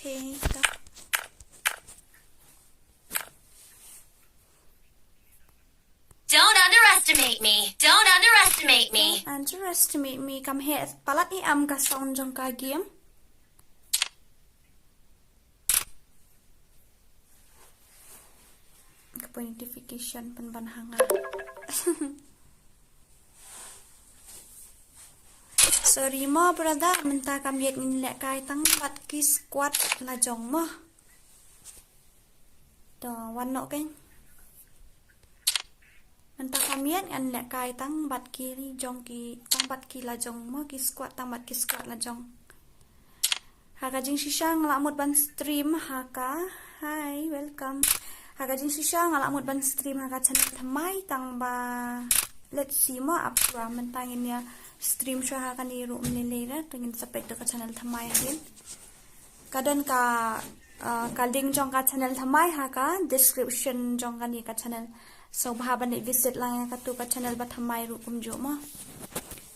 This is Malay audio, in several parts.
Okay. Don't underestimate me. Don't underestimate me. Don't underestimate me. Come here. Palat ni am ka sound jong ka game. Kapo notification panbanhanga. Sorry mo brother, menta kam yet ngin lek kai tang bat ki squad la jong mo. To wan no keng. Menta kam yet ngan lek kai tang bat ki jong ki tang bat ki la jong mo ki squad tang bat ki squad la jong. Haka jing shisha ngelamut ban stream haka. Hi, welcome. Haka jing shisha ngelamut ban stream haka channel thamai tang ba. Let's see mo apra mentangin ya stream show haka ni ru mlelera tangin sampai ke channel thamai hakin. Kadan ka link jong ka channel thamai haka description jong ka ni ka channel. So bahaban ni visit lang yang katu ka channel ba thamai ru kum jo mo.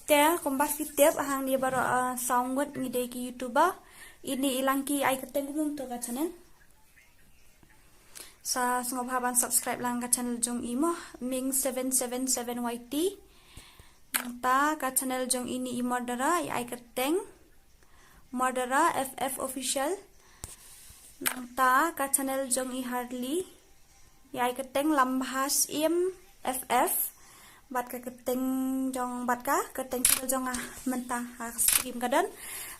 Te komba fitep hang ni baro songwat ni de ki YouTuber. Ini ilang ki ai keteng kumum to ka channel. Sa bahaban subscribe lang ka channel jong imo Ming 777YT. Nangta ka channel jong ini imodera ai keteng modera FF official. Nangta ka channel jong i Harley ai keteng lambhas im FF. Bat ka keteng jong bat ka keteng channel jong mentah stream kadan.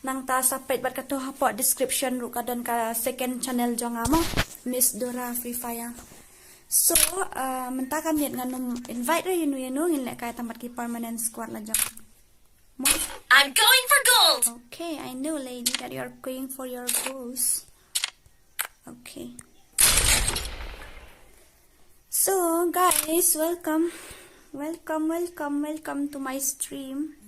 Nangta sapet bat ka to hapo description ru kadan ka second channel jong amo Miss Dora Free Fire. So, mentah kami nganum invite ra yunu ngin lek kay tamat ki permanent squad la jong. I'm going for gold. Okay, I know lady that you're going for your goals. Okay. So, guys, welcome to my stream.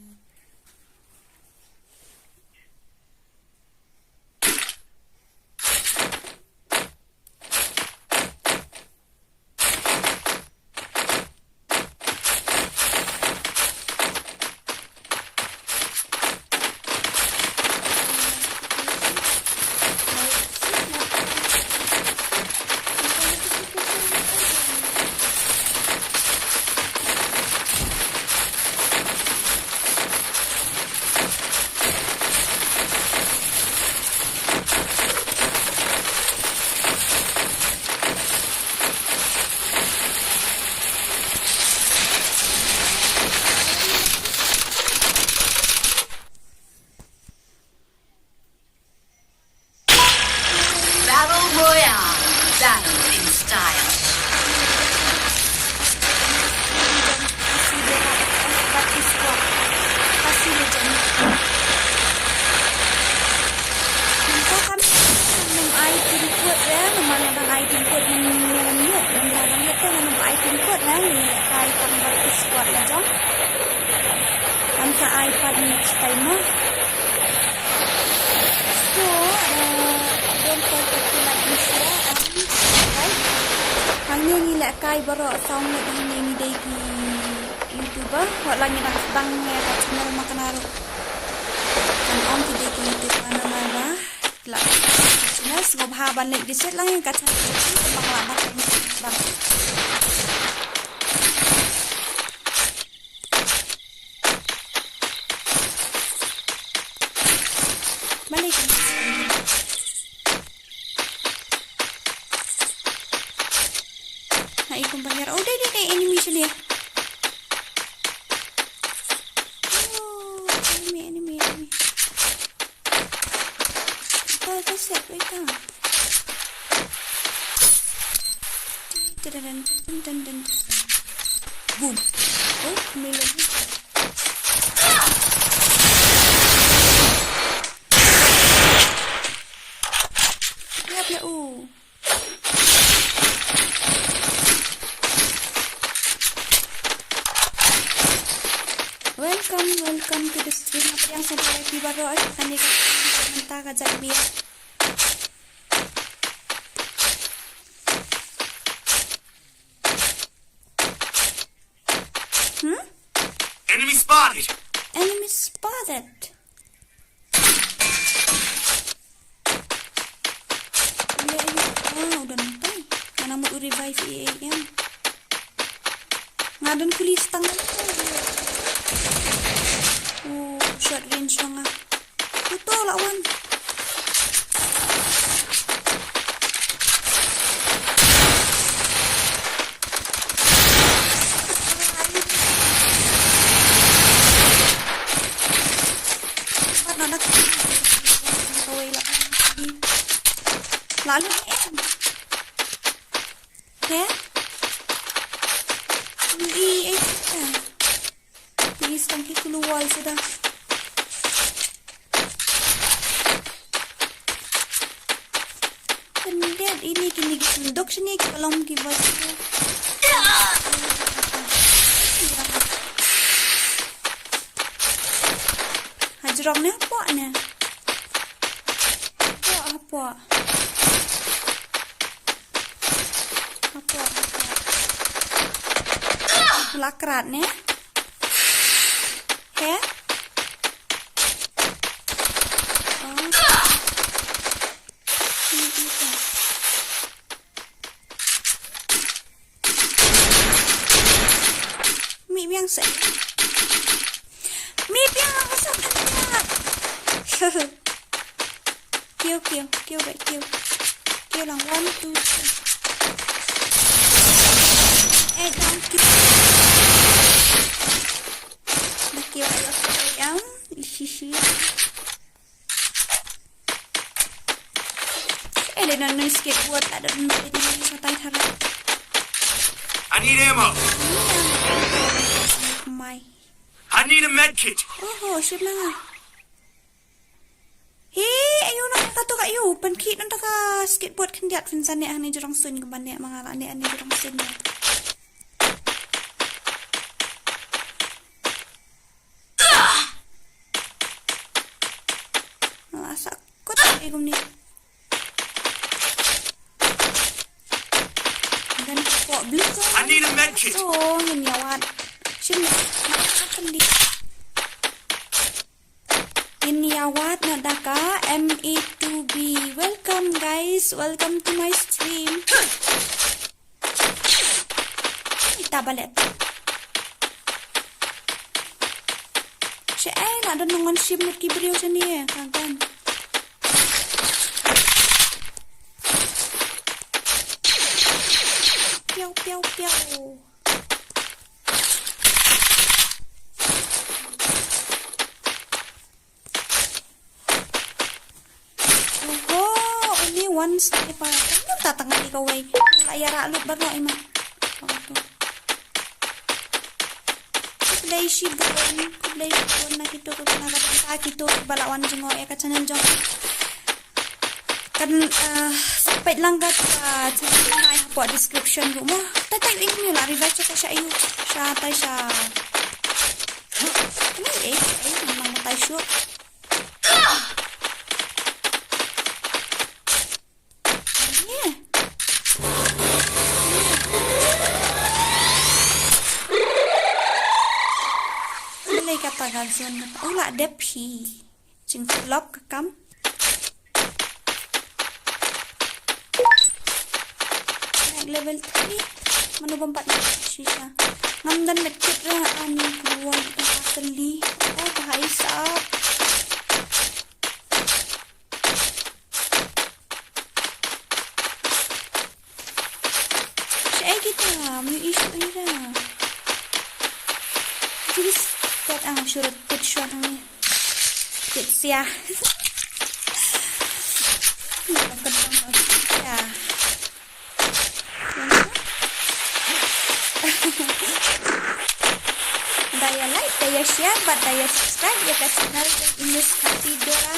iPad next time mo. So, don't forget to like and share and subscribe. Hanya nila kay baro sound na hanya ni day ki YouTuber. Wala lang yung bang channel makanaro. Kan on ki day ki YouTube ano na like channel ngobhaban like visit lang yung channel ko maklabat bang. Balik. Nah, ikong bayar. Oh, dai animation ya. Oh, anime. Apa set kita? Dan. Boom. Oh, melodi. Welcome to the stream. Apa yang saya lagi baru akan minta kajak biar. Enemy spotted. Enemy spotted. udah nonton. Mana mau revive EAM. Ngadon kulis tangan. Short range mga. Ito, lawan. Lalu ya ini tangki keluar sudah. Kemudian ini kini sendok sini kalau kibat hajrong ni apa ni? Apa? Lakrat ni. Ya? Mi yang saya. Mi yang asal nak. Kill baik kill. Kill lang 1, 2, 3. Down kill. Dah kill ayam. Ishi. Dia nak skateboard tak ada benda ni satai harap. I need ammo. I need a med kit. Sila. Ayo nak kata kat you. Pankit nak ka skateboard kendiat finsan ni ani jurang sun ke banyak mga ani jurang sun. Sakut gum ni. Dan kok beli ko. I need a med kit. So, nyawat. Sini. Makan di. Inyawat nadaka ME2B. Welcome guys. Welcome to my stream. Kita balik. Nak ada nongon sim nak kibrio sini kagan. Piau. Only one sniper. Kamu tatang ni kau wei. Layar alut baru ima. Kublai shibon na kito ko nagapanta kito balawan jingo ka channel jong. Kan sampai lang gat channel na po description mo. Tatay link niyo la revive ka siya ayo. Siya tay siya. Ay, mamatay siya. Katakan zon ula depi jing vlog kam level 3 mana bombat sisa ngamdan lekit ra ani keluar asli bahaya saya kita mu isu ira jadi surat picture ni. Kitsia. Daya like, daya share, daya subscribe ya ke channel Ines Katidora.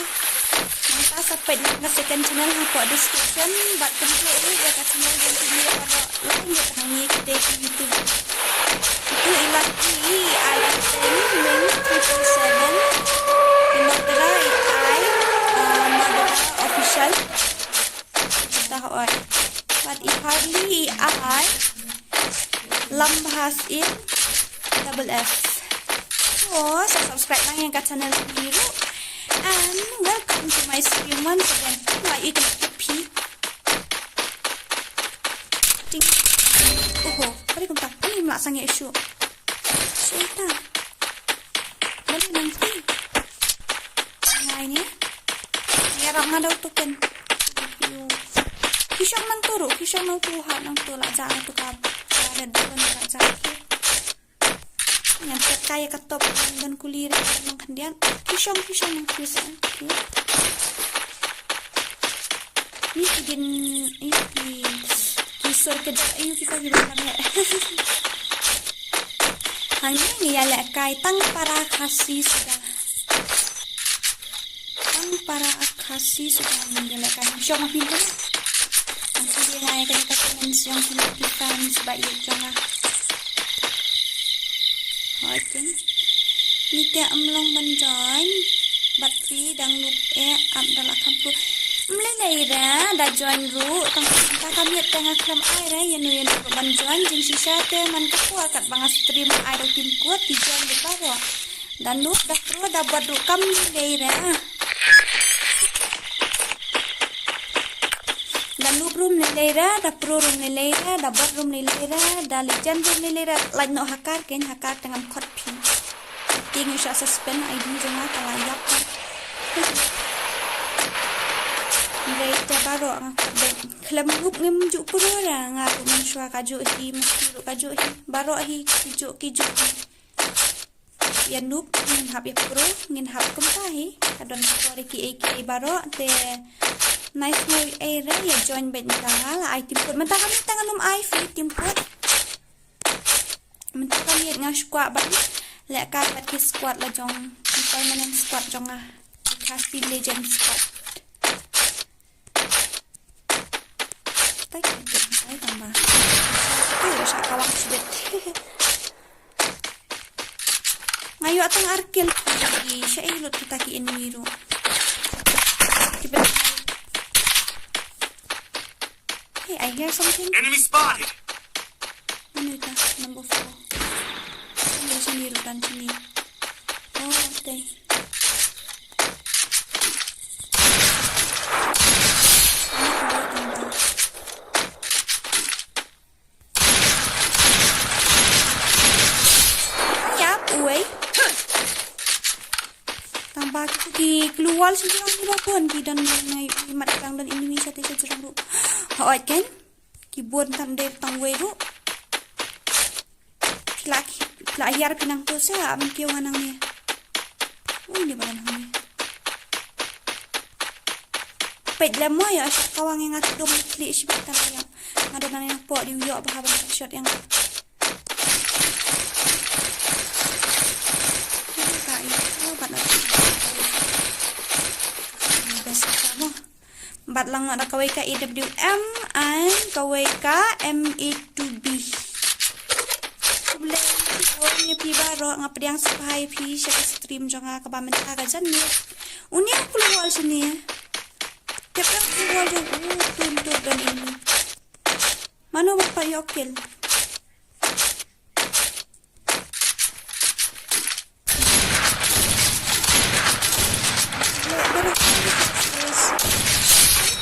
Manta sampai di second channel aku ada description buat template ini ya ke channel yang ini ada lain ya kami kita di YouTube. Itu ilaki ayat 7 Madara official but if hardly I lambahas in double F. So subscribe lang yung channel biru and welcome to my stream once again. Like you can peek sang ya isu. Sita. Balik nanti. Nah ini. Yarap nga daw tuken. Kisang nang turo. Kisang nang tuha nang tula. Jangan tukab. Ada doon na jangan. Yan. Kaya katop. Dan kuliri. Nang kandian. Kisang nang kisang. Ini bikin. Kisor kejap. Ayo kita bilang ya. Hanya ngiyala kay tang para kasi sudah. Tang para kasi sudah menjelekan. Syok mapinta na. Ang sige nga ay kanikakunan siyang sinatikan sebaik jangan. Okay. Niti amlong manjoin. Batri dang lup abdallah kampu. Mlelaira da join ru tang kita kami tengah klam air yan man join jing sisate man kapua kat banga stream air tim kuat di join di bawah dan lu dah pro da buat ru kam mlelaira dan lu pro mlelaira da pro ru mlelaira da buat ru mlelaira da legend ru mlelaira like no hakar ken hakar tengah kot pin ting isa suspend id jangan kalayap Mereka baru ang kelemuk ngemjuk pura ngaku mensua kaju hi mesti kaju hi baru hi kijuk ya nup ngin hab ya pro ngin hab kumpahi kadon kuari ki baru te nice boy era ya join ben kala ai tim put menta kami tangan ai fi tim put menta kami ngasqua ban le ka pat ki squad la jong permanent squad jong ah kasi legend squad Ay, tambah. Ay, siya kawak sibit. Ngayon atong arkil. Siya ilot kita ki enwiro. Hey, I hear something. Enemy spotted. Ano ito? Number 4. Ano sa niro dan sini? Oh, okay. Tambah di keluar sejurang nila pun di dan ngay matang dan Indonesia ti sejurang ru. Hoy kan? Kibon tan de tang we ru. Lahir pinang tu sa am kiyo nganang ni. Uy di ba nang ni? Pet lemo ya sa kawang yang ngadom kli sibit talayang. Ngado na yang po di uyo bahabang shot yang Bat lang ada kawai ka EWM and kawai ka ME2B. Boleh ni pi baro ngap yang sapai pi siya stream janga ka ba menta ka jan ni. Unya keluar sini. Tiap keluar jang tuntut dan ini. Mana bapa yokil?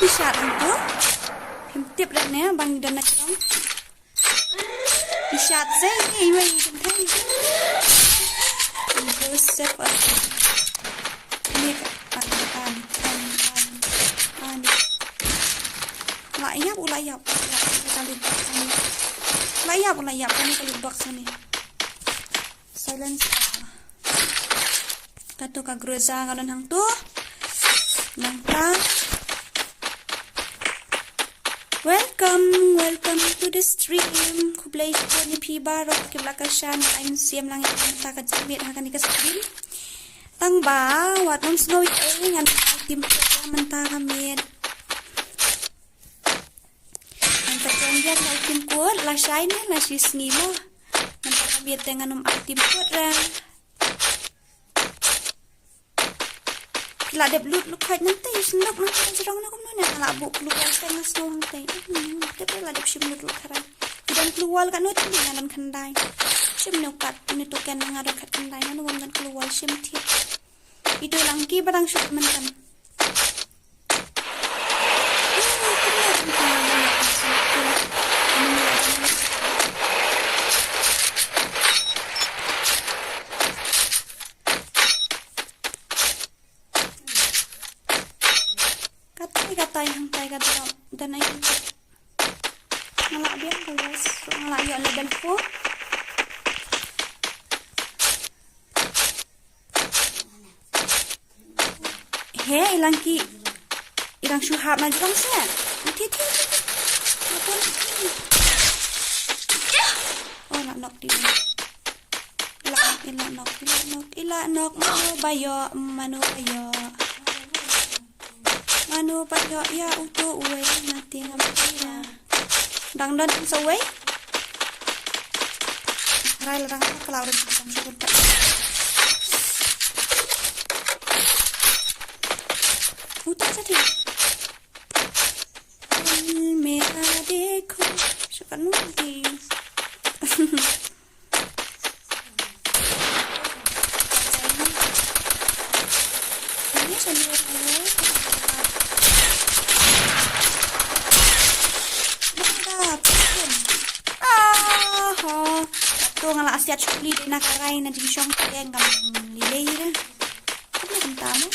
Bisa itu tip dan ya bang dan nak dong bisa saya ini kan Joseph ini layap kali box ini silence katu ka groza ngaron hang tu nangta Welcome to the stream. Kublay po ni Pibarok kiblakasyan ayon siyam lang yung takajamit hakan ni stream. Tangba wat nung snow ngan item man takamit. Ang tajandian na item ko la shine na sisngi mo. Ang takamit dengan item ko ra. La de blut lu khat nanti snap nak jarang nak mana la bu keluar tengah snow nanti tapi la de sim lu kharai dan keluar kan not dengan kandai sim no kat ni tu kan ngaro kat kandai nan won kan keluar sim ti itu langki barang shot mentan katai hantai kata dan ay ngalak dia guys. So ngalak yo level 4. He ilang syuhab na jong sen. Ti. Oh nak nok dia. Ila nok mano bayo ya uto uwe mati ngamira dang dan sa uwe rai larang kalau udah kita sebut uta jadi mera dekho suka nuti ini sendiri ngala asiat chukli na karay na division kaya ngam nilay rin. Ano yung tamo?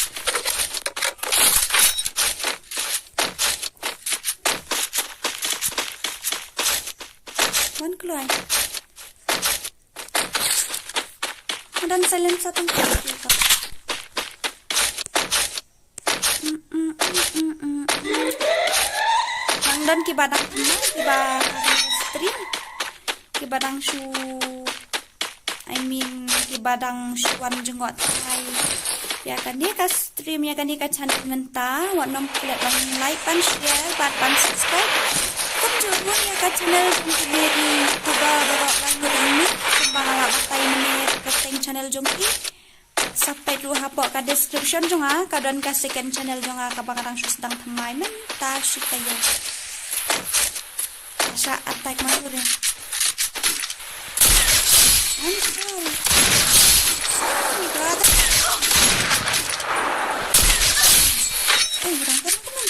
One kloy. Madan silent sa itong kaya. Nangdan kibadang stream. Kibadang kibadang syuan jenggot hai ya kan dia ka stream ya kan dia ka channel menta wat nom klik lang like pan share pan subscribe kum jumu ya ka channel sendiri coba dorok lanjut ini kembang ala batai menit keteng channel jongki sampai lu hapok ka description jonga ka don ka second channel jonga ka bakadang sedang temai menta supaya asa attack masure. I'm sorry. Sorry, brother. Oh, berang kan teman.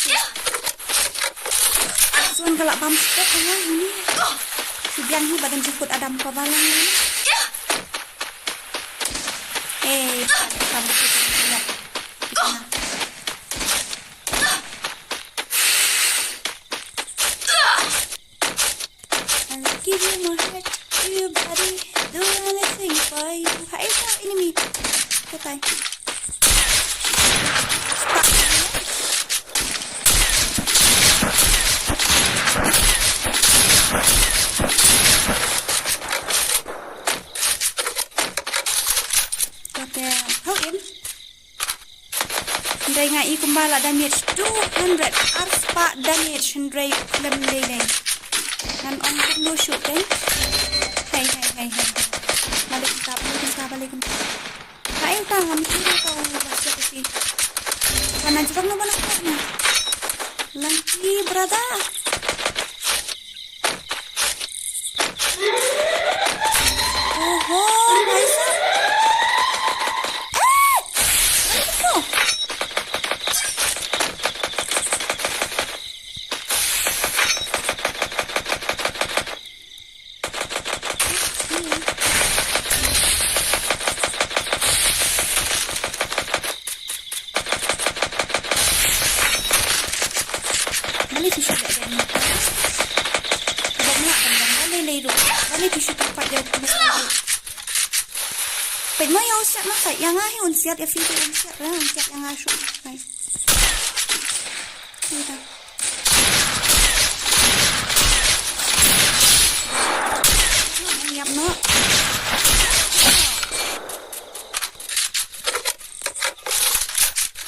Suan galak bamstek ini. Si Bian hi badan jemput Adam ke balang ini. Kamu lihat. I'll give you my heart, your body. Do anything for you. Hai sao enemy. Katai. Okay. How in? Ndai ngai kumbala damage 200 arspa damage ndai lem dei. Nan on no shoot eh. Hey. Balik kita. Kain tangan kiri kau baca sih. Kanan cepat no balaknya. Lagi brother. Oh, Raisa. Balik tisu tak ada ni. Sebab nak dan balik ru. Balik tisu tempat dia masuk. Pen mo yang siap masak yang ai un siap ya video un siap lah un siap yang asuk. Guys. Sudah. Siap no.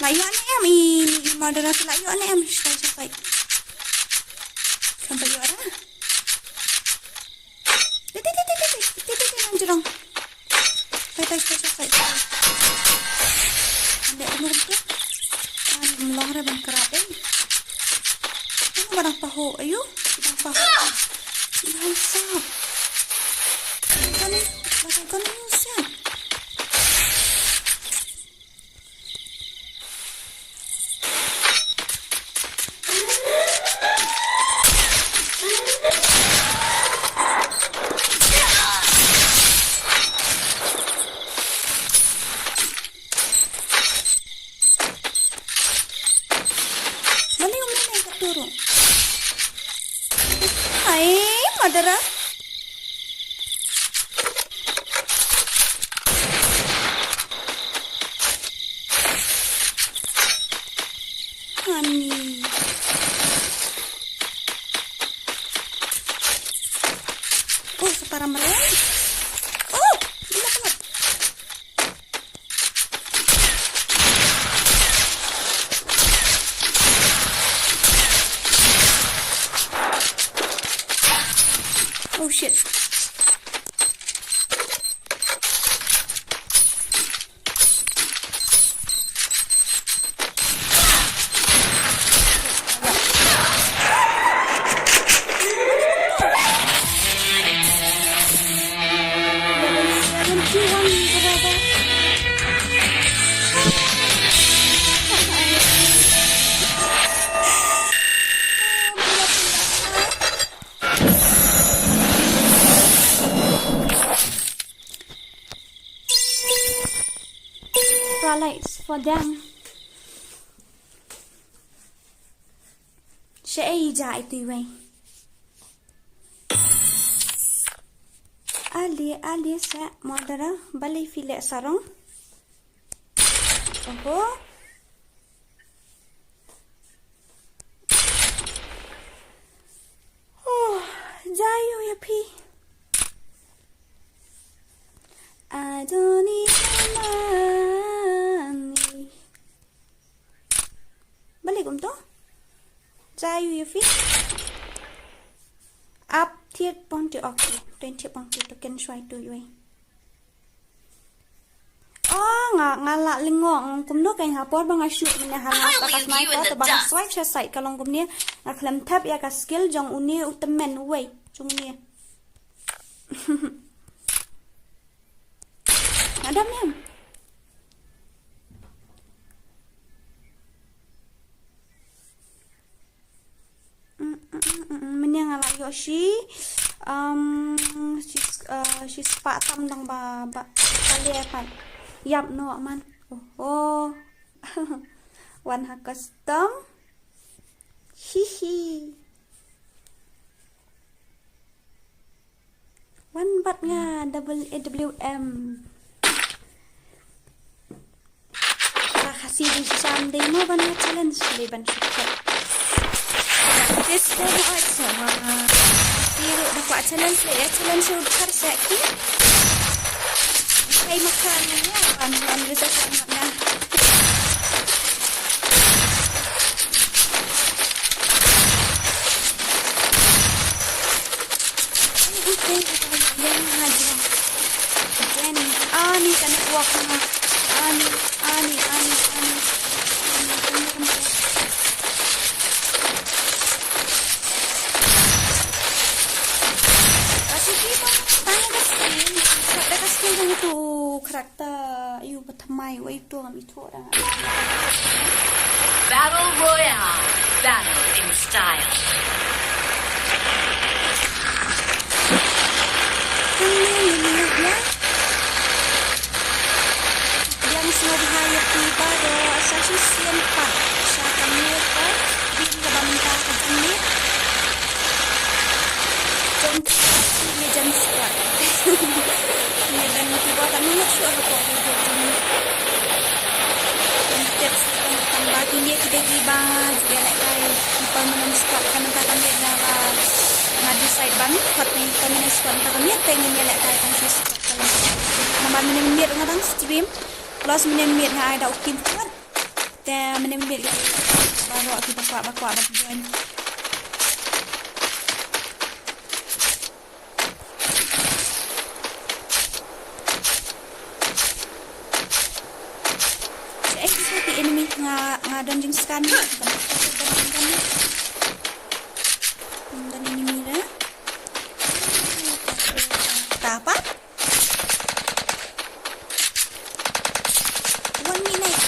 Layuan em ini moderasi layuan em sampai sampai yora. Titik anjrong. Sampai. Ada umur tu. Melong re bang kerap eh. Ano barang paho ayo? Barang paho. Nasa. Kan usan. Mali turu. Hai, madara. Honey. Oh, separa mereka. Oh, gila banget. Oh shit. Lights for them. Sẽ dạy tùy vậy. Ali sẽ modera balik filek sarong. Oh. Oh, jayo ya pi. I don't need money. Balik om to. Jayo ya pi. Up thiết bong chữ ok. Trên thiết bong chữ token xoay tùy vậy. Nga la lingong kum no kay hapor bang shoot ni halas akas mai ko to bang swipe sa site kalong kum ni aklam tap ya ka skill jong uni utamen way chung ni. Adam ni. Menyang ala Yoshi she's pak tam dang ba kali apa. Yap no man. Oh. One ha custom. Hihi. One bat nga double AWM. Kasih di Sunday mo ban challenge le ban syukur. This day also Tiro dapat challenge le challenge udhar seki. Ay makan niya kan bisa sangatnya. Yang haji. Jenny, ani kan kuak na. Ani. Kasih kita tanya kasih yang itu karakter you pertama itu kami itu orang. Battle Royale. Battle in style. Yang semua dihayati pada asasi siempat saya kami lepas di kebantar kejamnya jam squad dan tiba kami sudah kok tips tambah ini kita tiba juga nak kai permanent squad kan kami nak decide bang tapi permanent squad kami pengen nak kai konsis nama menit ngadang stream plus menit nga ada ukin kan te menit baru kita bakwa join seperti enemy nga donjing scan dan ini mira apa 1 minute.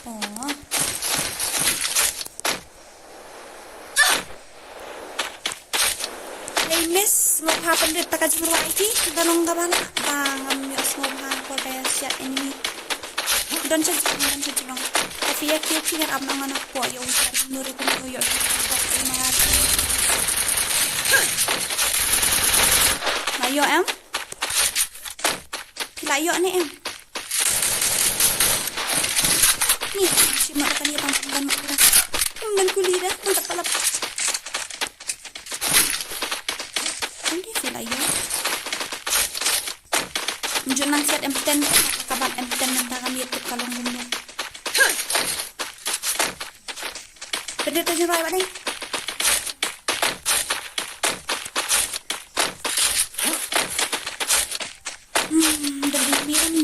Oh. Miss mau happen dito ka jumpa lagi tanong ka ba na bangam yung smoke ha ko kaya siya enemy Don sa jilong. Tapi ya kaya ab nang anak po yung nuri ko yo. Mayo em. Layo ni em. Ni, si mak tadi panggan mak. Panggan kulidah, tak palap. Ini si layo. Junang set M10 kapan M10 nang YouTube kalong bumbu. Pwede tayo rai ba ni?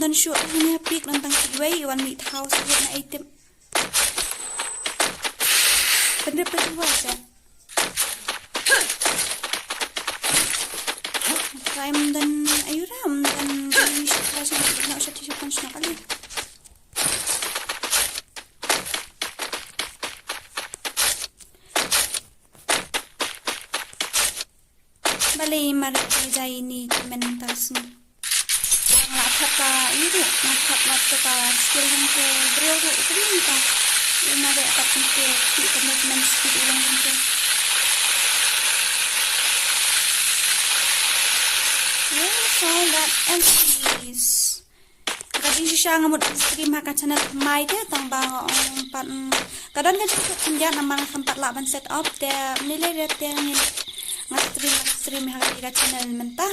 Dan show ini pik nantang sidway iwan meat house na item. Pwede wash ya. Time dan ayuram dan ini siya na usah tissue punch na kali. Balay marajay ni mentas ni. Ka ini nak skill yang ke drill tu ini kan yang ada atas ke commitment skill yang itu so that and please kadang siya ngamud stream haka channel mai dia tang bang empat kadang kan kita namang tempat laban set up dia nilai dia yang stream haka channel mentah.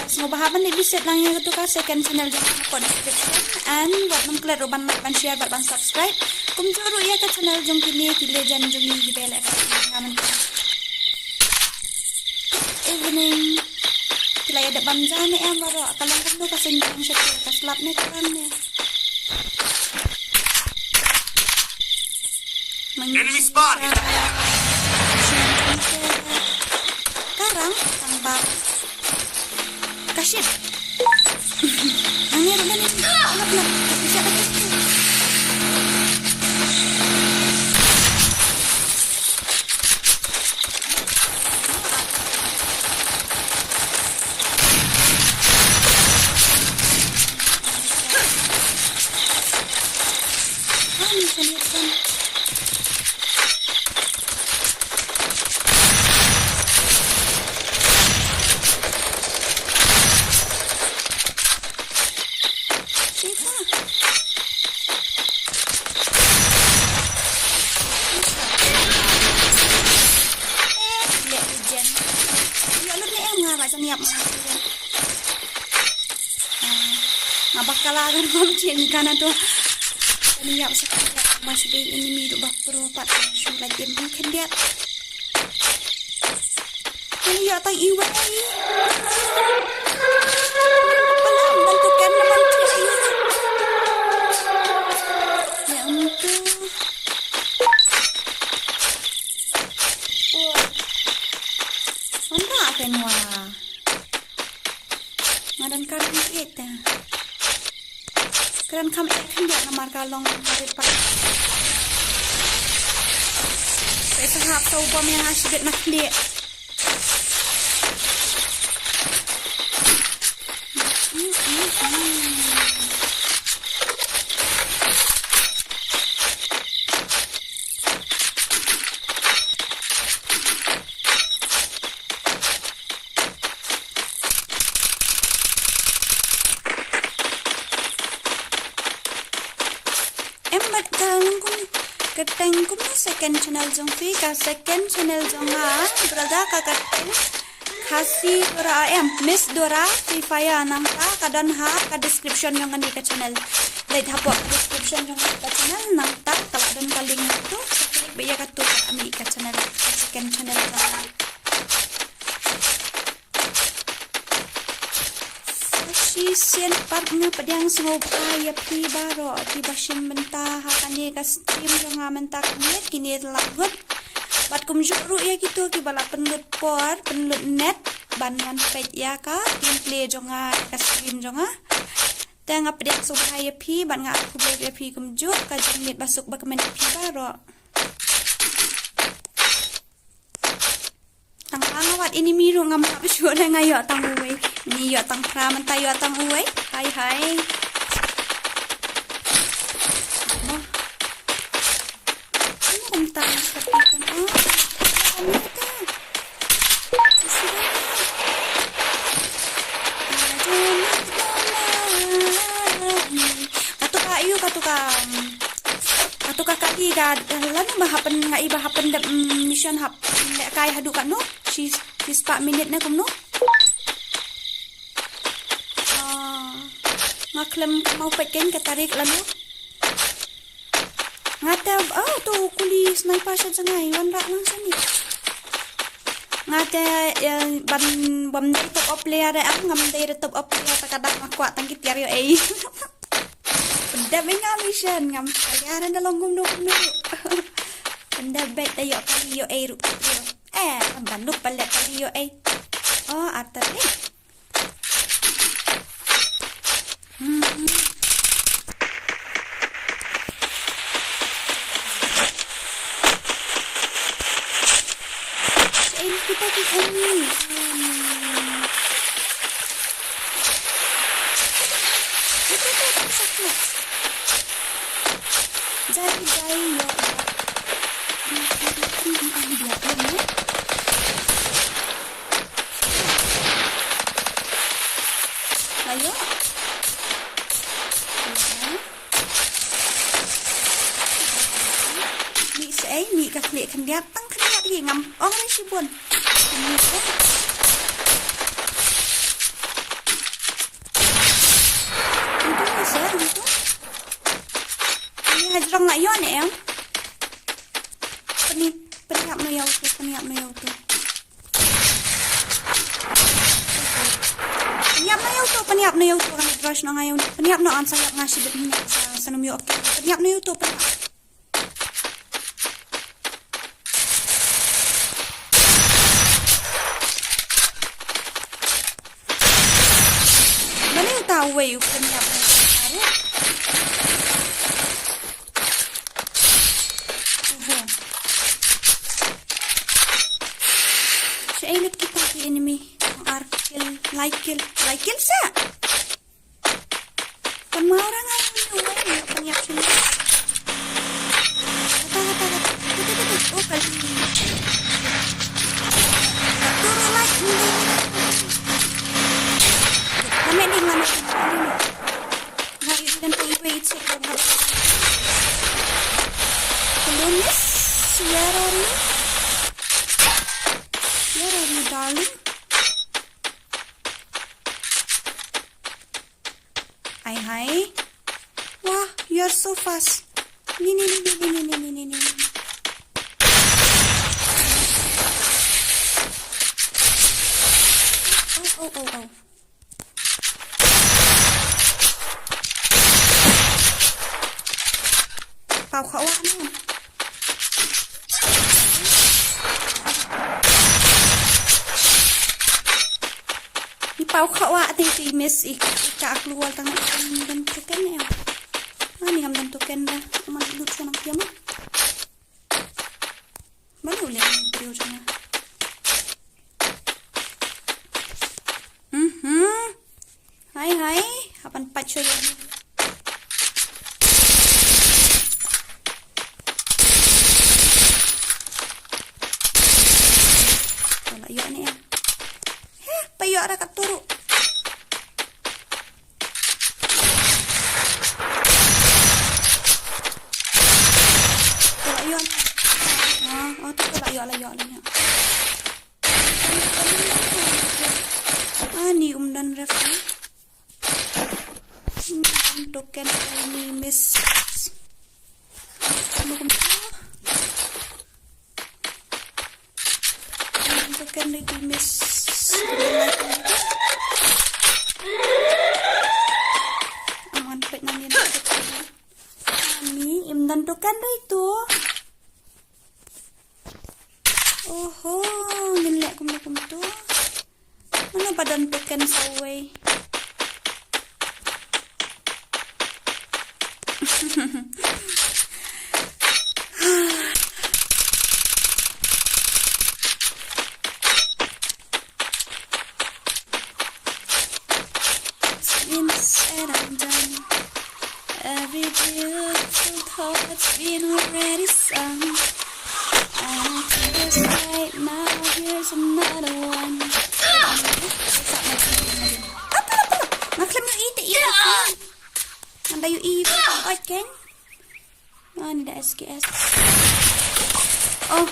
Semua bahaban ni bisa lang yang tu ka second channel jangan lupa description and buat mengklik ruban ban share ban subscribe kum juru ya ka channel jong kini ki legend jong ni bel ngamen evening kila ada bamja ni em baro kalang kum ka senjang setia ka slap ni kan ni Enemy spotted. Karang tambah kasih. Ini ada ni. Belum. Bisa ada kasih. Bakalan komcin kana to niya sa masih di ini do bakro pat so lagi mungkin dia ini ya tang iwai alam bentukan naman ya ampun mana kenwa madan karin kita Keren kami akan dia namar kalong dari pak. Saya sahab tahu bom yang asyik nak dia. Keteng kum second channel jong fi ka second channel jong ha berada ka keteng khasi dora am miss dora fi faya nang ka kadan ha ka description yang ngani ka channel dai hapo description jong ka channel nang ta kadan ka link tu klik be ya ka tu ami ka channel second channel jong ha Sien partnya pedang sengop ya pi baro di basin mentah hakane ka stream jong mentak net kini lagut bat kum juru ya gitu ki bala penlut por penlut net banwan page ya ka gameplay jong ka stream jong tang pedang sengop ya pi ban nga aku ya pi kum ju ka jengit basuk bakamen pi baro tang angawat ini miru ngam habisyo na ngayo tang uwe ni yo tang praman tayo tang uwe hai hai tu kakak di ga lalu bahapen ngai bahapen da mission hap lek kai hadu kan no si 4 minit na kum no ngaklem mau peken katarik lalu ngata tu kuli sniper sa jangai wan ra lang sani ngata ban bam dai top up player am ngam dai top up player takadang makwa tangki tiar yo Penda benga mission ngam kalian na longgom no no. Penda bet tayo kali yo ru. Bandu pala kali yo Oh, atat kita di sini. Jai yo. Ayo. Ni ka klik kan datang kan lagi ngam. Oh ni si bun. Ni se. Itu se itu. Ni hajrong nak yo ni em. Peniap no yo tu, peniap no yo tu. Peniap no yo tu kan brush no ngayon. Peniap no an sayap ngasih begini sa sanum yo. Peniap no yo tu peniap. Tahu you peniap no yo. Elit kita ki enemy like kill sa kan marang ngayon yung paniyak sila oh kasi turo like hindi namin ngayon po i-wait sa Columbus Sierra Where are you, darling? Hi. Wow, you're so fast. Ni. Oh. Pau kawa na. Pau kawa ti miss ika keluar tang dan token ya. Ni ngam dan token dah. Man lut sa nang kiama. Baru le video jana. Hai. Hapan pacho ya. Wala yo ni ya. Payo ara katuro. Yun. Layo niya. Ni umdan ref. Token ni miss. Ano kung token ni miss. Aman pet na niya. Ni imdan token itu. Oho, nilai kum tu. Mana badan token saway? It's been said and done. Every beautiful thought's been already sung. Just right now, here's another one. Maklum yung iti. Anda yung iti. Oy, Ken. Ni dah SKS. Oh.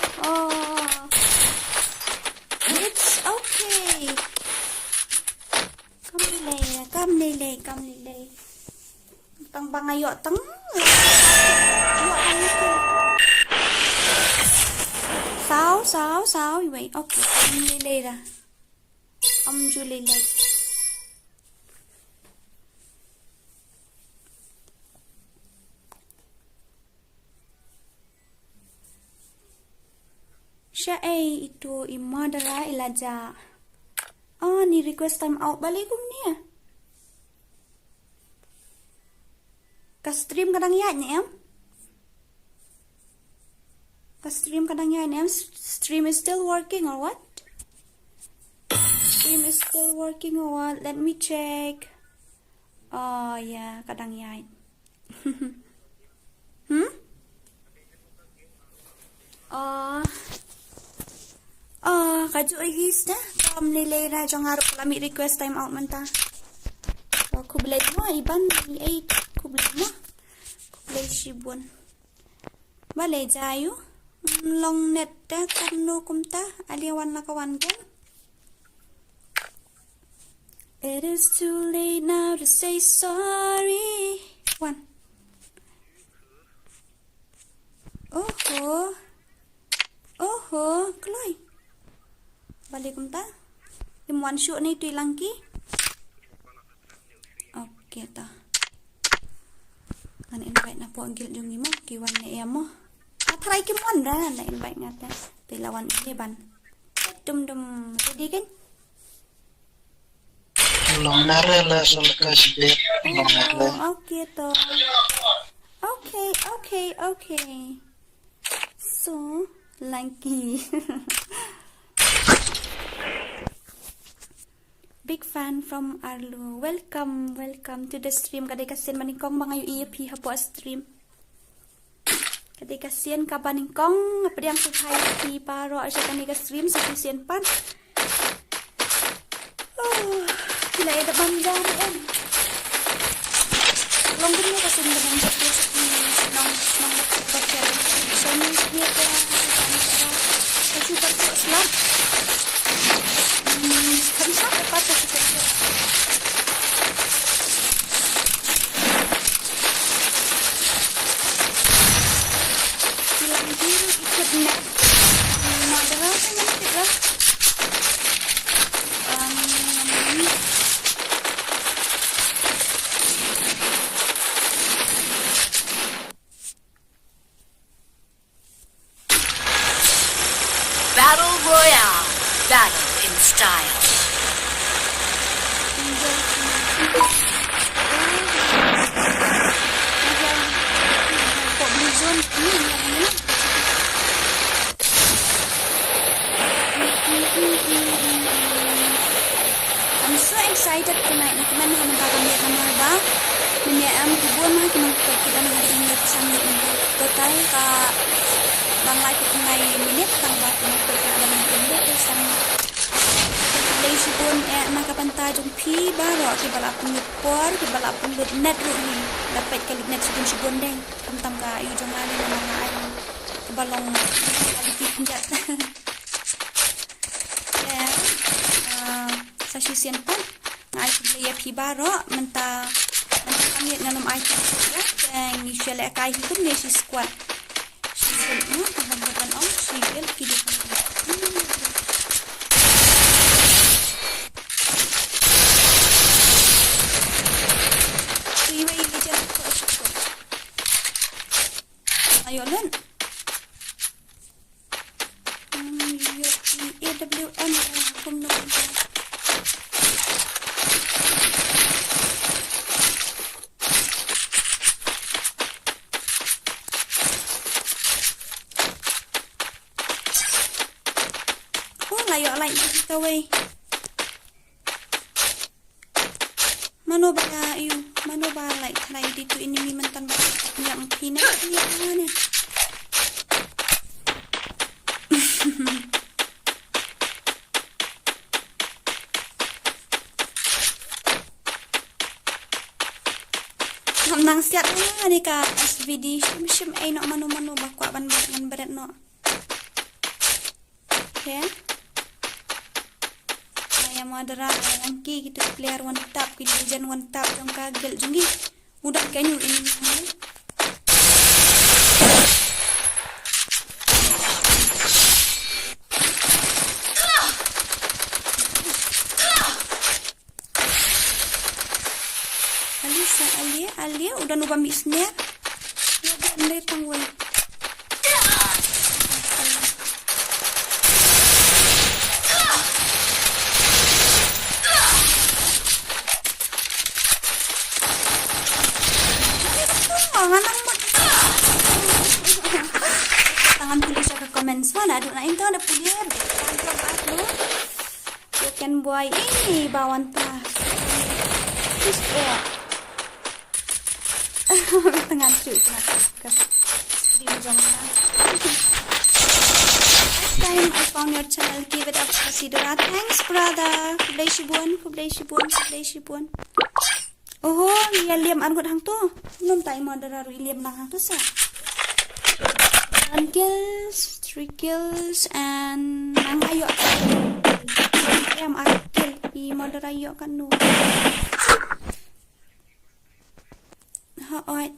It's okay. Come nilai. Tang bangayok tang. Sao. Wait. Okay. Nilai dah. Alhamdulillah. Siya ay itu imadara ilaja. Ni request time out balikum niya. Ka-stream kadang yan em. Ka-stream kadang yan em. Stream is still working or what? Stream is still working or what? Let me check. Oh yeah, kadang yan. Kaju ihis na. Kam nilay na jang harap lami request time out man ta. So, kublay mo, iban ni 8. Kublay mo. Kublay shibun. Balay jayo. Long net ta, kamno kumta. Aliwan na kawan ko. It is too late now to say sorry. 1. Oho, Kloy. Balik kumta. Imuan shoot na ito ilangki. Okay ta. Kan invite na po ang giljungi mo. Kiwan na iya mo. Atry kimuan ra na invite nga ta. Tilawan ini ban. Dum. Jadi kan? Long narela solkas bet. Long narela. Okay to. Okay. So, langki. Big fan from Arlo. Welcome to the stream. Kadai kasian maningkong mga UEP hapo stream. Kadai kasian ka paningkong apa yang sukai di paro asya kani ka stream sa kasian pan. Kila ada bangga em. Long din mo kasi ng bangga ko sa nong baca. So ni dia ka kasi pa ko slam. Kan siapa patah kita. Bilang diri ikut net. Madara kan nanti lah. Battle Royale. Battle in style. I'm so excited tonight. Nakiman na magkakamit na mga ba? Minyaam kubuan mga kinungkot kita na ingat sa mga total ka bang like it ngay minute kang ba kinungkot ka alam ng kinungkot sa lazy bun nakapantay yung pi baro kibala pong yupor kibala pong net rin dapat kalit net sa bun deng kamtam ka iyo jong ali na mga ay kibalong kalikikinjat sa sisian pan ay kublaya pi baro menta kami nganom ay yang ni shele kai hikum ni si squat shigel no pagbukan on shigel kidip ayo lun AWM kum no layo like kaway mano ba like try dito ini mantan ba yang pina niya niya nang siat na ni ka SVD shim ay no mano bakwa ban ngan berat no. Okay. Saya modera angki gitu player one tap ki legend one tap jong kagel jonggi. Udah kanyu ini semua. Alia udah nubah misnya ya dia tangwal tangan pilih siya ke comments mo na na ito na pilih you can buy ini bawan ta just tengah cuy ke stream jom next time I found your channel, give it up Sidora. Thanks brother. Kublai shibun. Oh liam an hang tu nom tai modera ru liam nang hang tu sa 1 kills 3 kills and nang ayo liam kill I modera ayo kan nu. Alright,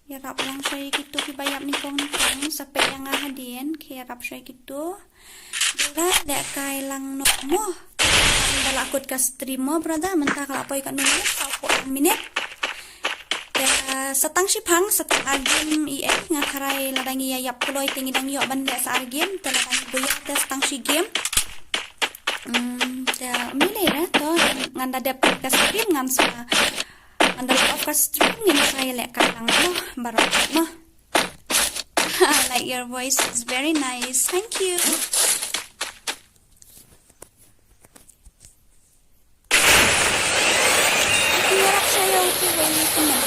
yarap lang siya gitu kibayap ni kong sampai yang ngahadin kirap siya gitu dura dek kay lang no mo balakot ka stream mo brother mentah kalau apa ikan nulis ako minit setang sipang setang agim ngakaray ladang iyayap kuloy tingidang yo banda sa agim talagang buyat setang si game milih to nganda dapat ka stream ngam sa anda of stream ni saya lek kadang barokah no. Like your voice is very nice. Thank you. Hirap saya uti ko na.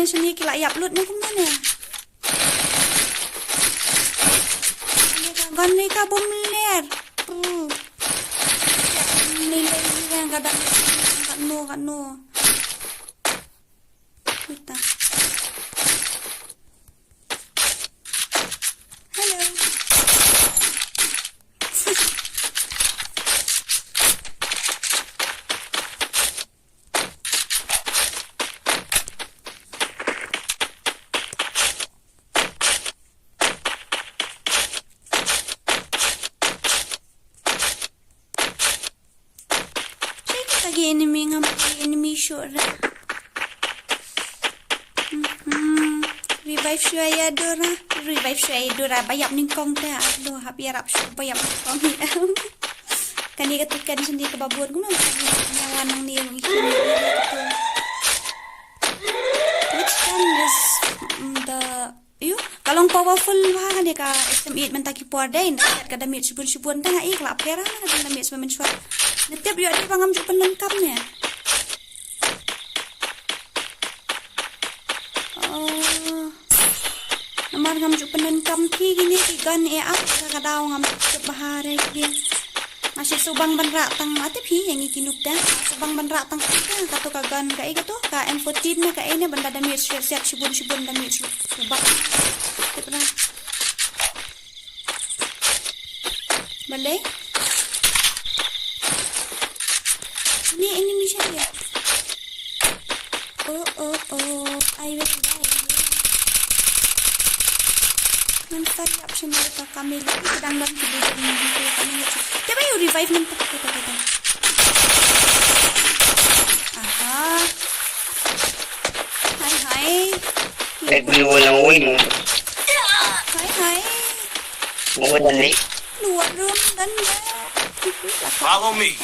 Sini kila upload ni kemana? Gani ka bumler. Nilai yang kadang kanu. Kita. Hello. Enemy shot revive syaya dora bayap ning kong ta aduh habiarap bayap kong kan dia ketukan sendiri ke babur guna nyawan nang dia gitu which one is the you kalong powerful ha dia ka SM8 mentaki puardain ka damit subun tengah kelap perang ka damit semen suat netiap yo dia pangam jupan lengkapnya. Namar ngam jupan lengkap ki gini kigan kadao ngam bahare dia. Masih subang banra tang mati pi yang ikinuk dah. Subang banra tang kita kato kagan ka gitu ka M14 na ka ini benda damit siap subun damit subak. Tepra. Boleh? Ni enemy siya. Oh, I will die. Nanti option itu kami sedang dalam video ini kami. Coba you revive nanti kita. Aha. Hai. Walang win. Hai. Mawadali. Luar room dan Follow me.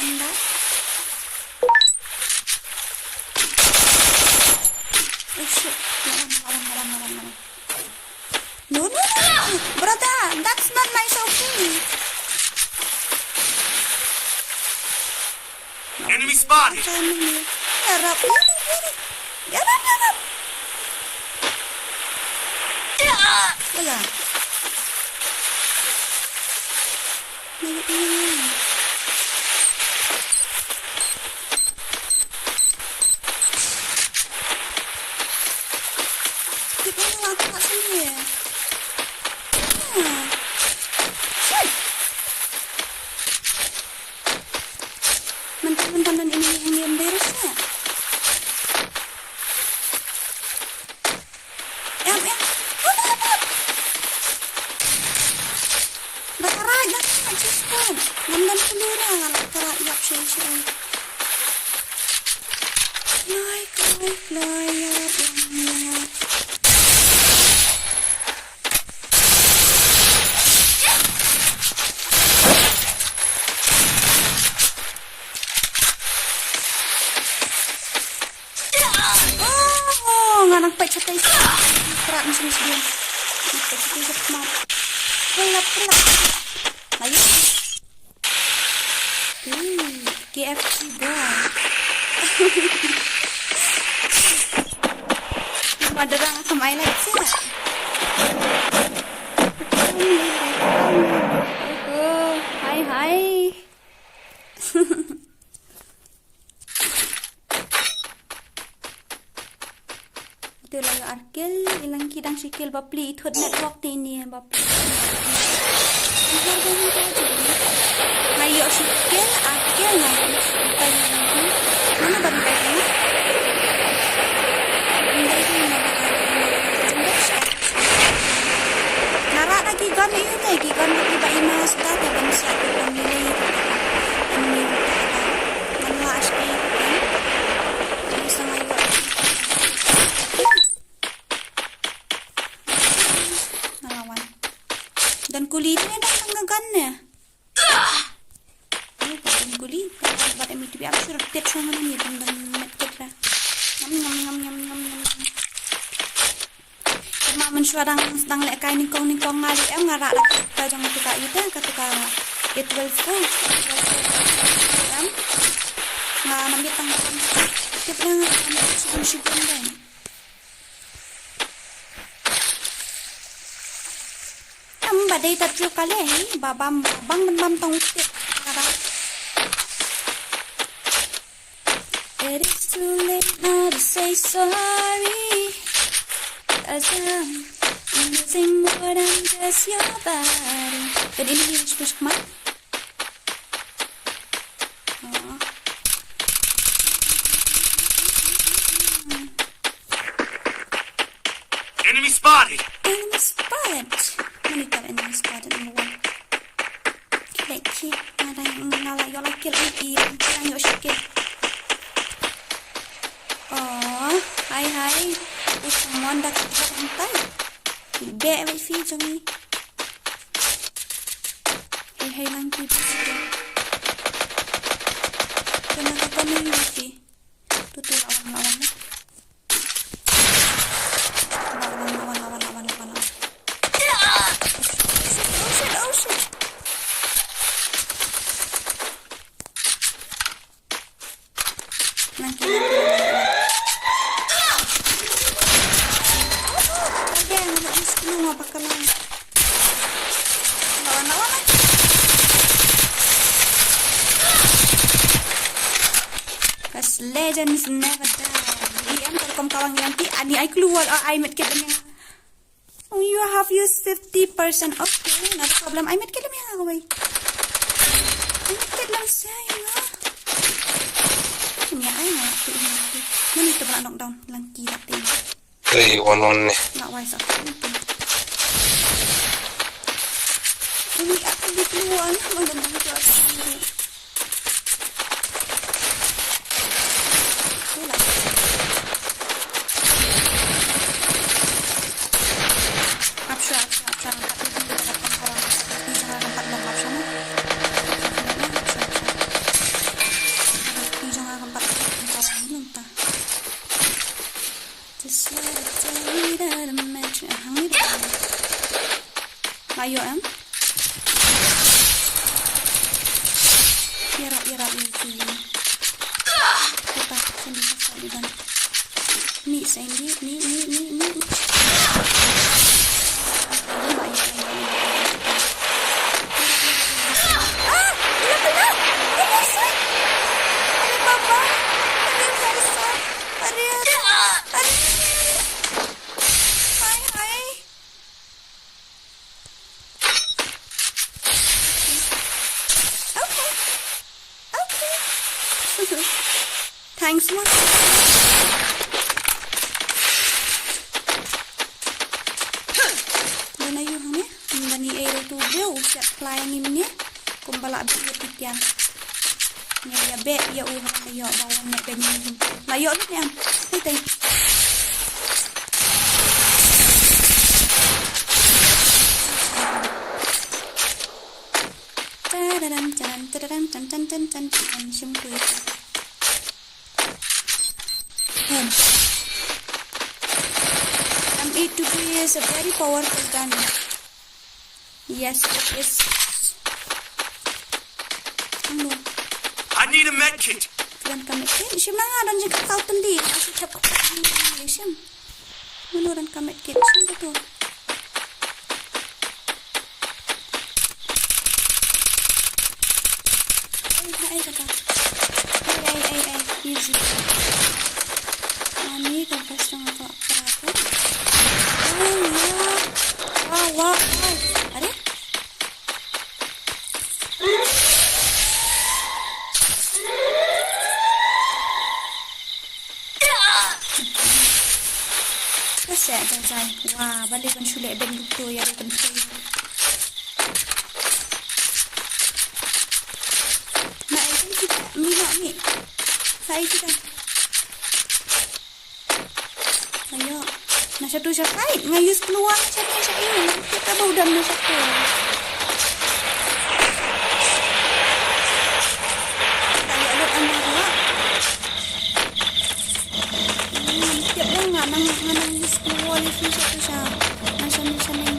That's not nice, okay. Enemy spotted. Yarap. Wala. Kita lang kat sini. Mentang-mentang ini yang beresnya. Nakaray na Diyos. Namdan pelura nakaray yak siya. Fly, ya. Nagpay sa tayo sa kerak mesin dia. Nagpay sa tayo sa kemak. Pelap. Ayo. KFC boy. Madarang kamay lagi sih. Oh, hai. Lalu arkel ilang kidang sikil bapli ithot network ini bapli ayo sikil arkel mana baru ini nara lagi gan lagi ba imas dati ban sa pamilya ini manwa aski dan kulitnya dah ngegannya. Dan kulit, buat emit biar surat tet sama ni dan metet lah. Ngam. Mak mensuarang sedang lek kain ningkong ngali ngarak dah kita jangan tukar itu kata itu welfare. Nambi tang. Kita nak sibuk kan. Badai tatlo kali babam tong tip para it is too late now to say sorry 'cause I'm missing more than just your body. But ini push come Enemy spotted. Monitor enemy spotted number 1. Leki, ada yang ngalah yo laki lagi, yang yo sikit. Oh, hai. Usmon dak santai. Be wifi jangi. Hai langki. Kenapa kami wifi? Tutul awan-awan. Legends never die. Diam kalau kawan nanti ani ai keluar ai met kedem yang. Oh, you have used 50%. Okay, not a problem. I met kedem yang away. I met kedem saya. Ini ai nak tu ini. Mana tu nak knockdown langki hati. Hey, one ni. Nak wise aku. Ini aku di keluar mengendang tu aku. Ayo em. Easy. Apa? Sandi sekali dan. Ni Sandy, ni. Thanks much. Mana you hang ni? Bani air tu beu siap fly ni ni. Kumbala be titian. Ni ya be ya u hang ya bawang nak be ni. La yo ni am. Tai. Tan simpul. M82 is a very powerful gun. Yes, it is. I need a med kit. Dan kami Shim na nga dan jika kau tendi. Kasi cap Shim. Mano dan kami kit. Shim betul. Ay kata. Ay. Easy. Ani kapag sa mga aparato. Wow. Are? Kasi jajay. Wah, balikan sulit ben luto ya kan. Ni. Saya kita. Ayo. Nah satu siapa? Ngayus keluar siapa ini? Kita baru dah satu. Ayo ada anda dua. Tiap yang ngayus keluar itu satu siapa? Macam ini.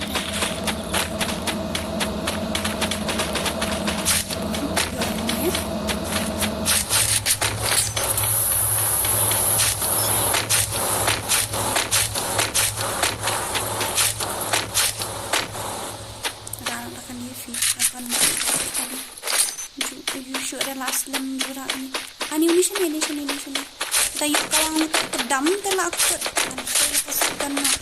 Last lem jura ni. Ani ini sini. Tayo kawang pedam telak kot. Saya paskan nak.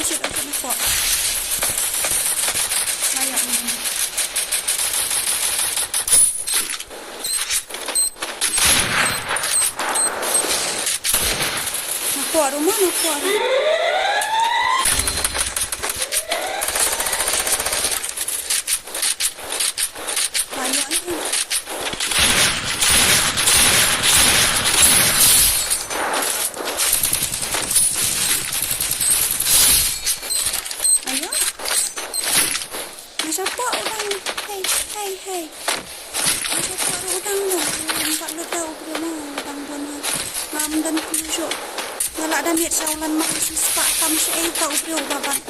Shit, fuck. Layak ni. Nak keluar rumah. Layak ni. Siapa orang? Hey. Siapa orang tu? Nampak lu tahu ke mana orang pun. Mam dan kusyuk. Ngalak dan lihat saulan mak sispak kam syai tahu ke ubat.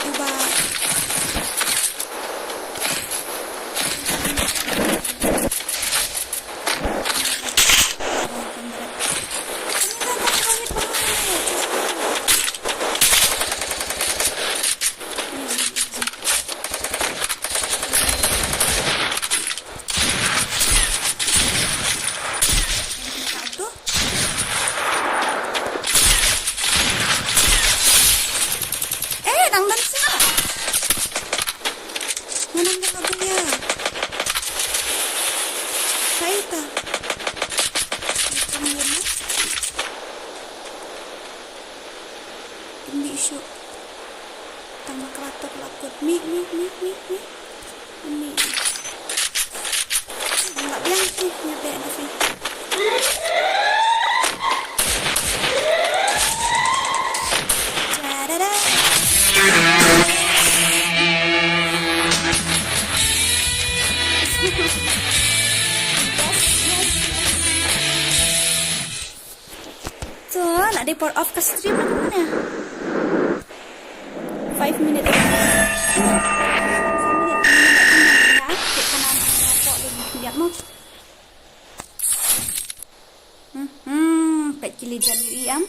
Kaita. Hindi isu. Tambah kelatot lakut. Mi. Ini. Enggak biang sih nyampe di sini. nak dia pour off ke stream lah mana? 5 minit lagi. Lihat mo. Pet kilijan yu am.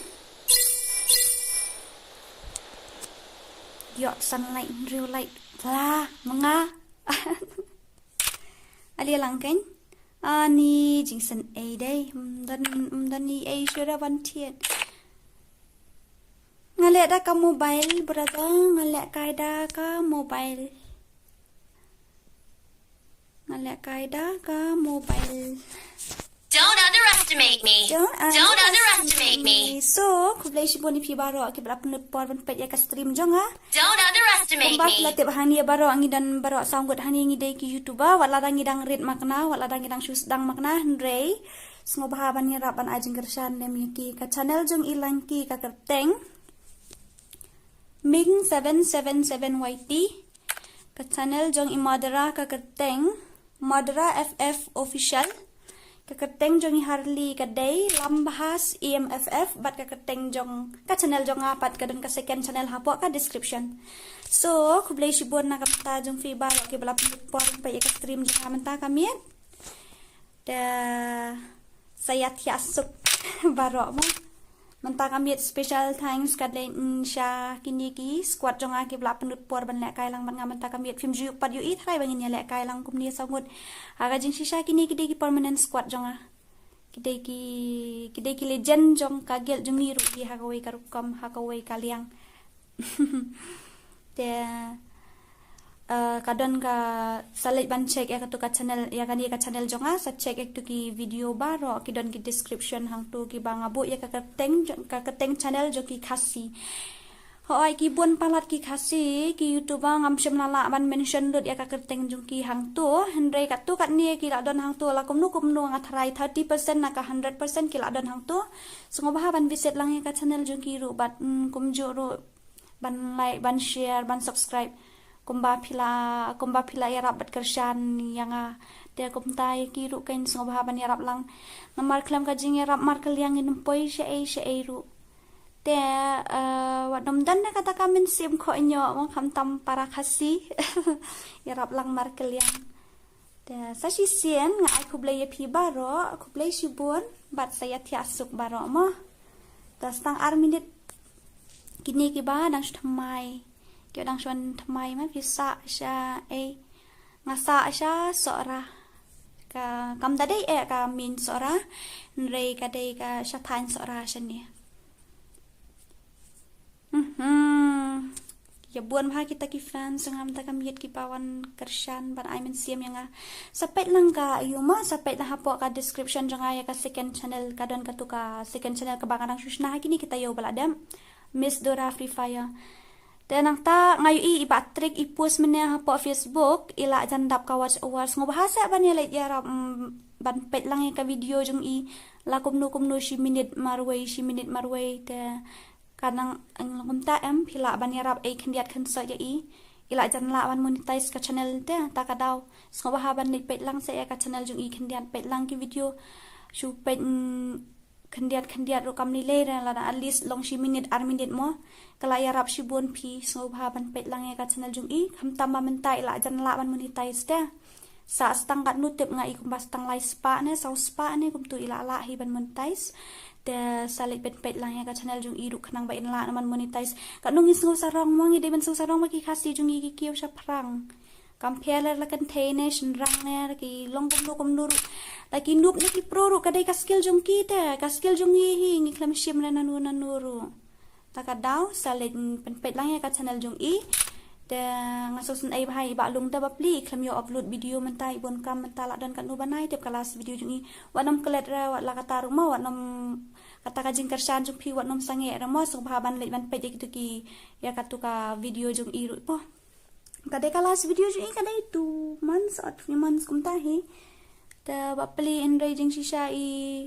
Yok sunlight real light. Lah, mga. Ali lang kan? Ni jingsen A day. Dan ni A sudah bantian. Ngalek dah ka mobile, brother. Ngalek kaida ka mobile. Ngalek kaida ka mobile. Don't underestimate me. Don't underestimate me. So, kublai si boni pi baro ke berapa nepor ban pet ya ka stream jong ha. Don't underestimate Kumbak me. latip hani baro angi dan baro sanggut hani ngi dai ki YouTuber wala dangi dang red makna wala dangi dang shus dang makna Hendrei. Sengo bahaban ni rapan ajeng gersan nem ki ka channel jong ilang ki ka kerteng. Ming 777YT ka channel jong imadara ka kerteng. Madara FF official. Kaketeng jong Harley kadai lambahas EMFF bat kaketeng jong ka channel jong apat kadang ka second channel hapo ka description. So kublai sibon na kapta jong fi baro ke balap por pa ka stream jong amenta kami. Da saya tiasuk baro mo. Menta kami special thanks kadai insya kini ki squad jong ke balap penut por ban lek kai lang ban ngamenta kami film ju pat yu i thai bangin ya lek kai lang kumni sangut. Aga jing sisa kini kidai ki permanent squad jong kidai ki legend jong kagel jong niru ki hakawai karukam hakawai kaliang. Te kadon ka salit ban check ya ka channel ya kan ka channel jong sa check ek tu ki video baro ki don ki description hang tu ki bang abu ya ka keteng channel jo ki khasi. Hoai ki bun palat ki khasi ki YouTube ngam sem nala ban mention dot ya ka keteng jong ki hang tu Hendrei kat tu kat ni ki la don hang tu la kum nu ngathrai 30% na ka 100% ki la don hang tu sungo bah ban visit lang ya ka channel jong ki ru bat kum jo ru ban like ban share ban subscribe kumba pila ya rabat kersan yang dia kumtai ki ru kain sungo bah ban ya rap lang namar klam ka jing ya rap markel yang in poi she ru te wadom dan na kata kami sim ko inyo mo tam para kasi yarap lang markel yang te sa sisien nga ay kublay pi baro kublay sibon bat saya tiasuk baro mo tas tang minute kini ki ba dang thamai kyo dang shon thamai ma bisa sya ngasa sya sora ka kam dadai ka min sora nrei ka dei ka sya than sora shani. Ya buan mah kita ki fans ngam ta kamiet ki pawan kersan ban I siam yang sapet lang ka yuma sapet lah hapo ka description jang ya ka second channel kadon ka tu ka second channel ka bangan susna kini kita yo baladam Miss Dora Free Fire dan nang ta ngayu i batrik i post mene hapo Facebook ila jandap ka watch awards ngo bahasa ban ya let ya ban pet lang ka video jang i la kumno shi minute marway te kadang ang kumta pila ban yarap kendiat kansa ya ila jan la ban monetize ka channel te ta kadaw so bahaban ni pet lang sa ka channel jung i kendiat pet lang ki video shu pet kendiat ro kam ni le la at least long shi minute mo kala yarap shi bon pi so bahaban pet lang ya ka channel jung i kam tamba mentai ila jan la ban monetize te sa stang kat nutip nga i kumbas tang lai spa ne sau spa ne kum tu ila la hi ban monetize de salit pet lang ya ka channel jung i ru khnang ba in la man monetize ka nung isngo sarong mo ngi de ben sarong ma ki khasi jung i ki kiu sha prang compare la kan thene shin rang ne ki long kum nur la ki nup ne ki pro ru ka dai ka skill jung ki te ka skill jung i hi ngi klam shim na nuru ta ka daw salit pet lang ya ka channel jung i de ngasosun ai bhai ba lung da bapli klam yo upload video mentai bon kam mentala dan kan nu banai tep kelas video jung i wanam kelet ra wat la kata rumah wanam kata kajing kersan jung pi wanam sange ra mo so bhaban le ban pejek tu ki ya katuka video jung i ru po kadai kelas video jung i kadai tu months or 3 months kum tahi da bapli enraging shisha i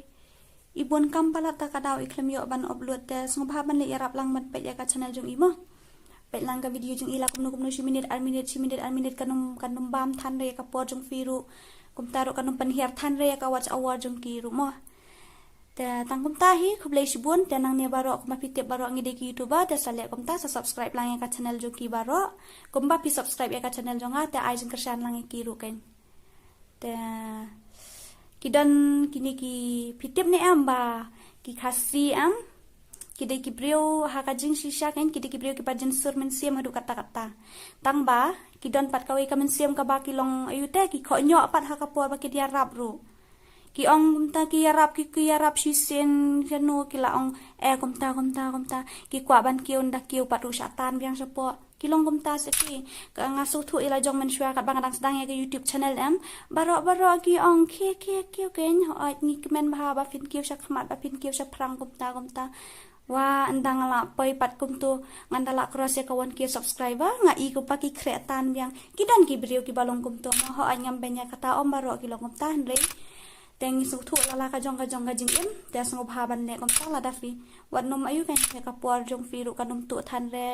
ibon kam pala ta kadaw iklam yo ban upload de so bhaban le yarap lang mat pejek ka channel jung i mo pet lang ka video jung ila kumno shi minute kanum bam than re ka por jung firu kum taru kanum panhiar than re ka watch award jung ki ru mo te tang kum ta hi khublei shibun te nang ne baro kum pi tip baro ngi de ki youtuber te salek kum ta subscribe lang ya ka channel jo ki baro kum ba pi subscribe ya ka channel jo nga te ai jing kersan lang ki ru ken te kidan kini ki pitip ne am ba ki khasi am kide ki brio ha ka jing shisha ken kide ki brio ki pajin sur men siam hadu kata tang ba kidan pat kawi ka men siam ka ba ki long ayute ki kho nyo pat ha ka por ba ki dia rap ru ki ong ta ki yarap shisen kanu ki la ong kum ta ki kwa ban ki unda ki pat ru syatan biang sepo ki long kum ta se ki ka ngasu thu ila jong men shwa kat bang sedang ya ke YouTube channel em baro ki ong ki ken ho ni kemen ba ba fin ki sha khmat ba fin ki sha prang kum ta wa andang la poi pat kum tu ngandala cross ya kawan ki subscriber nga I ko pa ki kreatan biang kidan ki brio ki balong kum tu ho anyam benya kata om baro ki long kum ta hle teng su thu la ka jong ka jing im te sngop ha ban ne kom ta la da fi wat nom ayu kan ya ka por jong fi ru kanum tu than re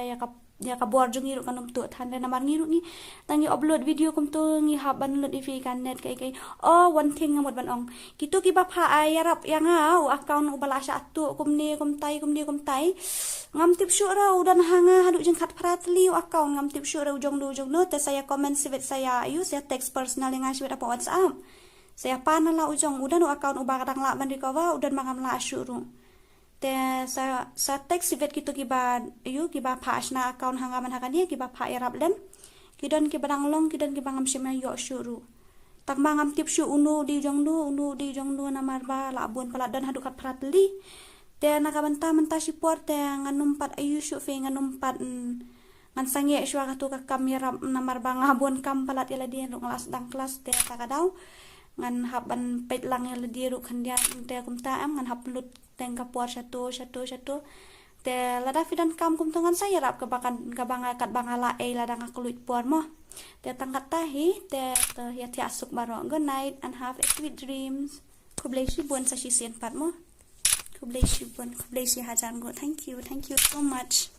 ya ka bor jong ru kanum tu than re namar ngi ru ni tangi upload video kom tu ngi ha ban load fi kan net kai one thing ngamot ban ong kitu ki ba pha ai rap yang au account u bala sha tu kom tai ngam tip syu ra udan hanga hadu jeng khat pratli account ngam tip syu ra jong no te saya comment sivet saya ayu saya text personal yang ngasih apa WhatsApp saya pana la ujong udan u account uba kadang la man recover udan makam la asyuru te sa text sivet kitu kiba pas na account hangaman hakani kiba pa irap lem kidan kibadang long kidan kibangam shima yo asyuru tak mangam tip syu unu di jong nu namar ba la bun pala dan hadukat pratli te nakabanta menta support te nganum pat ayu syu fe nganum pat ngan sange syua katu ka kamera namar ba ngabon kam palat ila di kelas dang kelas te takadau ngan haban pet lang ya ledi ru khandia te kum ta am ngan haplut teng ka puar satu te lada fidan kam kum ngan saya rap ke bakan ka banga kat bangala lada ngakluit puar mo te tangkat tahi te ya ti asuk baro good night and have a sweet dreams kublei shibun sa sisen pat mo kublei shibun kublei si hajan go thank you so much.